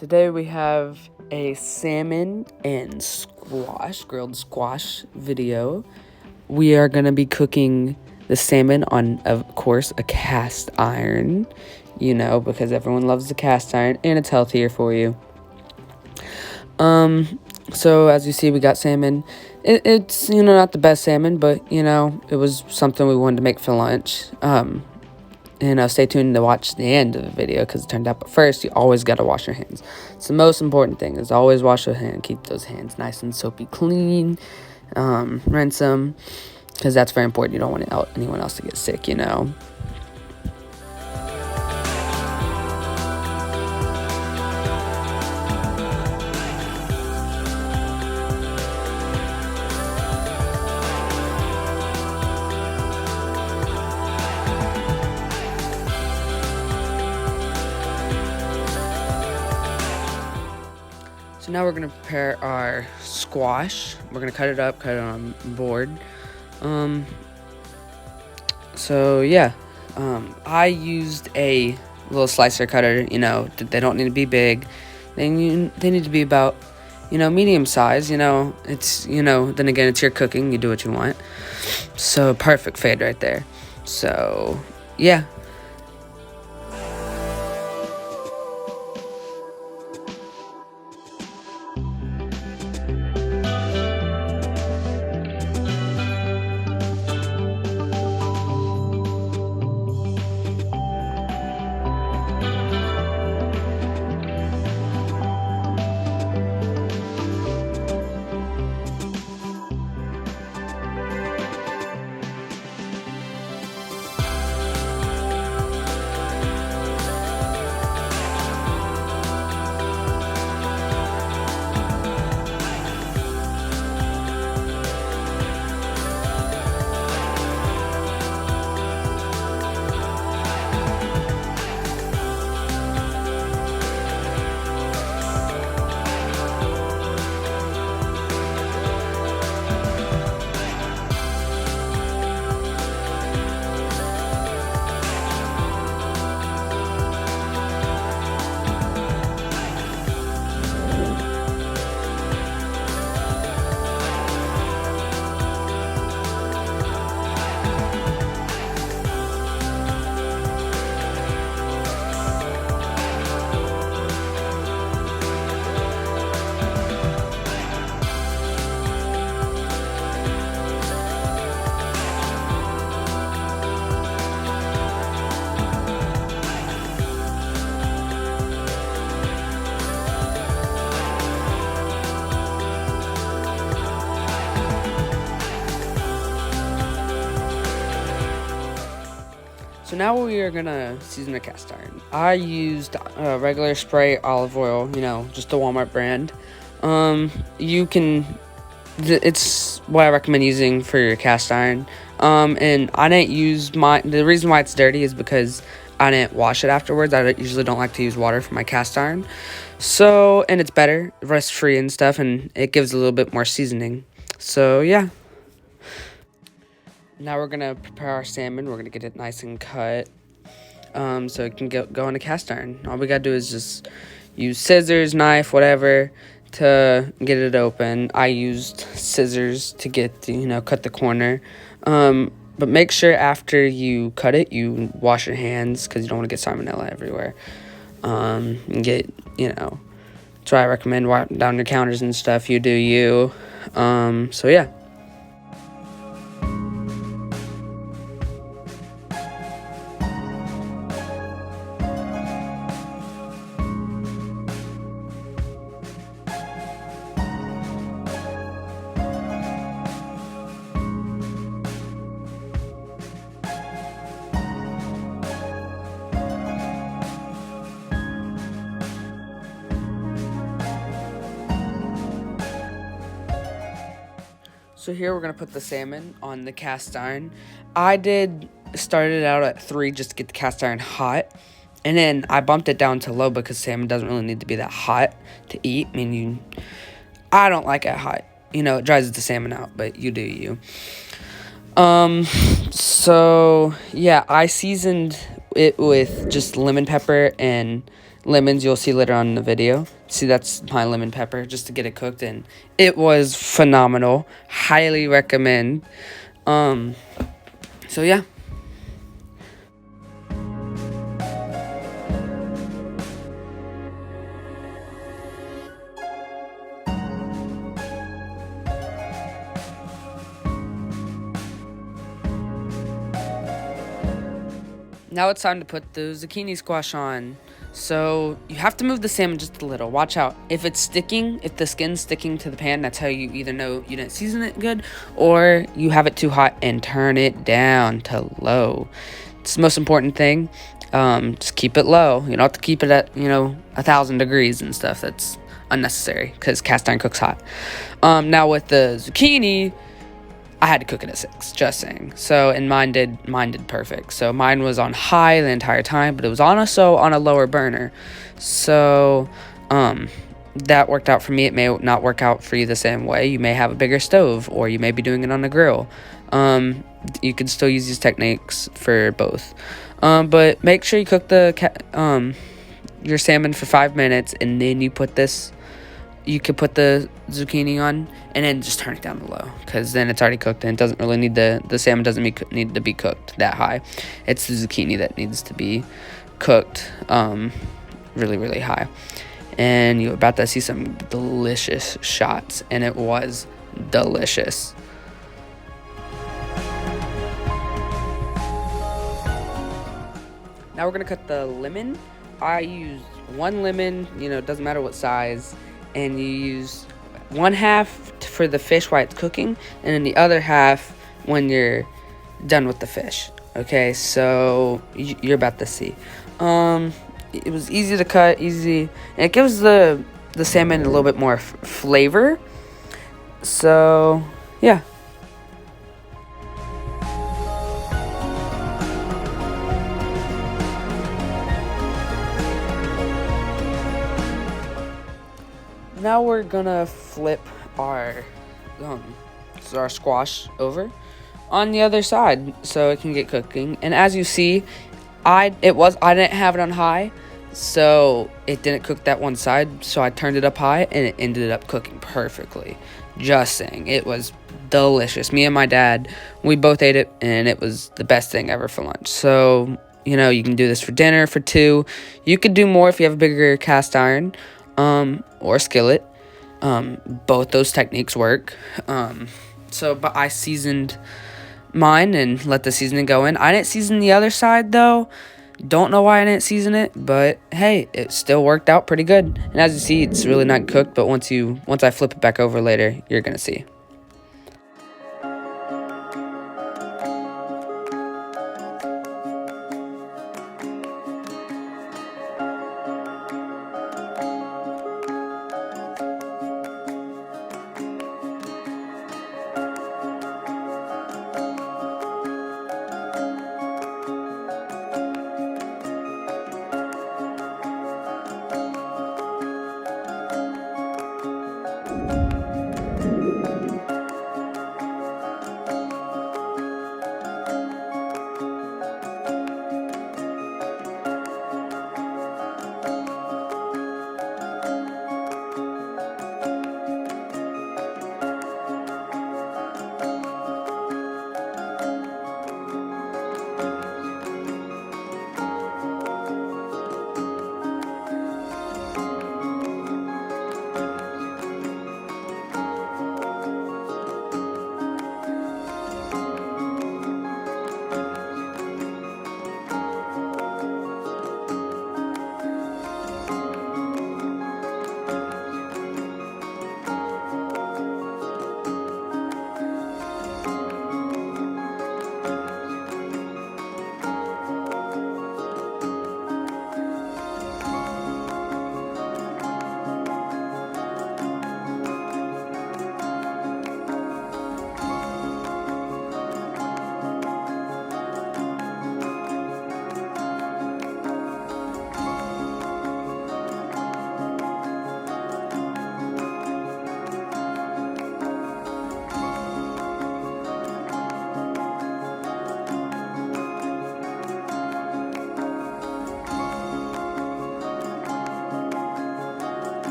Today we have a salmon and grilled squash video. We are going to be cooking the salmon on, of course, a cast iron, because everyone loves the cast iron and it's healthier for you. So as you see, we got salmon. It's, not the best salmon, but, it was something we wanted to make for lunch. Stay tuned to watch the end of the video because it turned out. But first, you always got to wash your hands. It's the most important thing is always wash your hands. Keep those hands nice and soapy clean. Rinse them because that's very important. You don't want anyone else to get sick, So now we're going to prepare our squash. We're going to cut it up, cut it on board. I used a little slicer cutter, they don't need to be big. They need to be about, medium size, it's, then again, it's your cooking, you do what you want. So perfect fade right there. So, yeah. So now we are gonna season the cast iron. I used regular spray olive oil, just the Walmart brand. It's what I recommend using for your cast iron. And I didn't use the reason why it's dirty is because I didn't wash it afterwards. I usually don't like to use water for my cast iron. So, and it's better, rust free and stuff, and it gives a little bit more seasoning. So, yeah. Now we're going to prepare our salmon. We're going to get it nice and cut so it can go on a cast iron. All we got to do is just use scissors, knife, whatever to get it open. I used scissors to get, cut the corner. But make sure after you cut it, you wash your hands because you don't want to get salmonella everywhere. And get, that's why I recommend wiping down your counters and stuff. You do you. So, yeah. So here we're going to put the salmon on the cast iron. I started out at 3 just to get the cast iron hot. And then I bumped it down to low because salmon doesn't really need to be that hot to eat. I don't like it hot. It dries the salmon out, but you do you. So yeah, I seasoned it with just lemon pepper and lemons. You'll see later on in the video. See, that's my lemon pepper just to get it cooked, and it was phenomenal. Highly recommend. So yeah. Now it's time to put the zucchini squash on. So you have to move the salmon just a little. Watch out. If it's sticking, if the skin's sticking to the pan, that's how you either know you didn't season it good or you have it too hot, and turn it down to low. It's the most important thing. Just keep it low. You don't have to keep it at, 1,000 degrees and stuff. That's unnecessary because cast iron cooks hot. Now with the zucchini, I had to cook it at 6, just saying. So, and mine did perfect. So mine was on high the entire time, but it was also on a lower burner. So, that worked out for me. It may not work out for you the same way. You may have a bigger stove, or you may be doing it on a grill. You can still use these techniques for both. But make sure you cook your salmon for 5 minutes, and then you put the zucchini on, and then just turn it down to low, because then it's already cooked, and it doesn't really need the salmon doesn't need to be cooked that high. It's the zucchini that needs to be cooked really, really high. And you're about to see some delicious shots, and it was delicious. Now we're gonna cut the lemon. I used 1 lemon, it doesn't matter what size, and you use 1/2 for the fish while it's cooking, and then the other half when you're done with the fish. Okay, so you're about to see. It was easy to cut, and it gives the salmon a little bit more flavor. So yeah. Now we're gonna flip our squash over on the other side so it can get cooking. And as you see, I didn't have it on high, so it didn't cook that one side. So I turned it up high, and it ended up cooking perfectly. Just saying, it was delicious. Me and my dad, we both ate it, and it was the best thing ever for lunch. So you can do this for dinner for 2. You could do more if you have a bigger cast iron. Or skillet. Both those techniques work. But I seasoned mine and let the seasoning go in. I didn't season the other side though. Don't know why I didn't season it, but hey, it still worked out pretty good. And as you see, it's really not cooked, but once I flip it back over later, you're gonna see.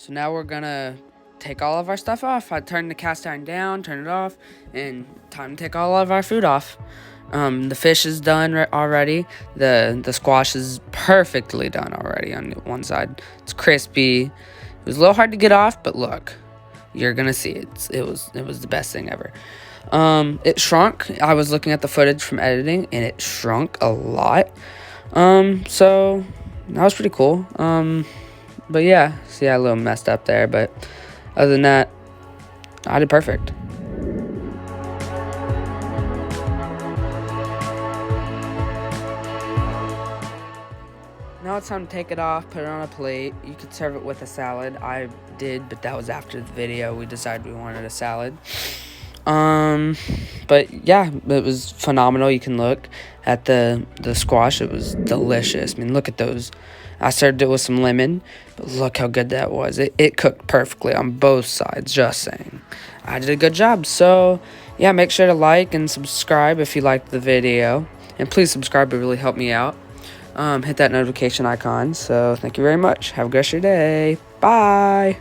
So now we're gonna take all of our stuff off. I turned the cast iron down, turn it off, and time to take all of our food off. The fish is done already. The squash is perfectly done already on one side. It's crispy. It was a little hard to get off, but look, you're gonna see it. It was the best thing ever. It shrunk. I was looking at the footage from editing, and it shrunk a lot. So that was pretty cool. But yeah, see, I a little messed up there, but other than that, I did perfect. Now it's time to take it off, put it on a plate. You could serve it with a salad. I did, but that was after the video. We decided we wanted a salad. But yeah, it was phenomenal. You can look at the squash. It was delicious. I mean, look at those. I served it with some lemon, but look how good that was. It cooked perfectly on both sides, just saying. I did a good job. So yeah, make sure to like and subscribe if you liked the video. And please subscribe, it really helped me out. Hit that notification icon. So thank you very much. Have a good rest of your day. Bye.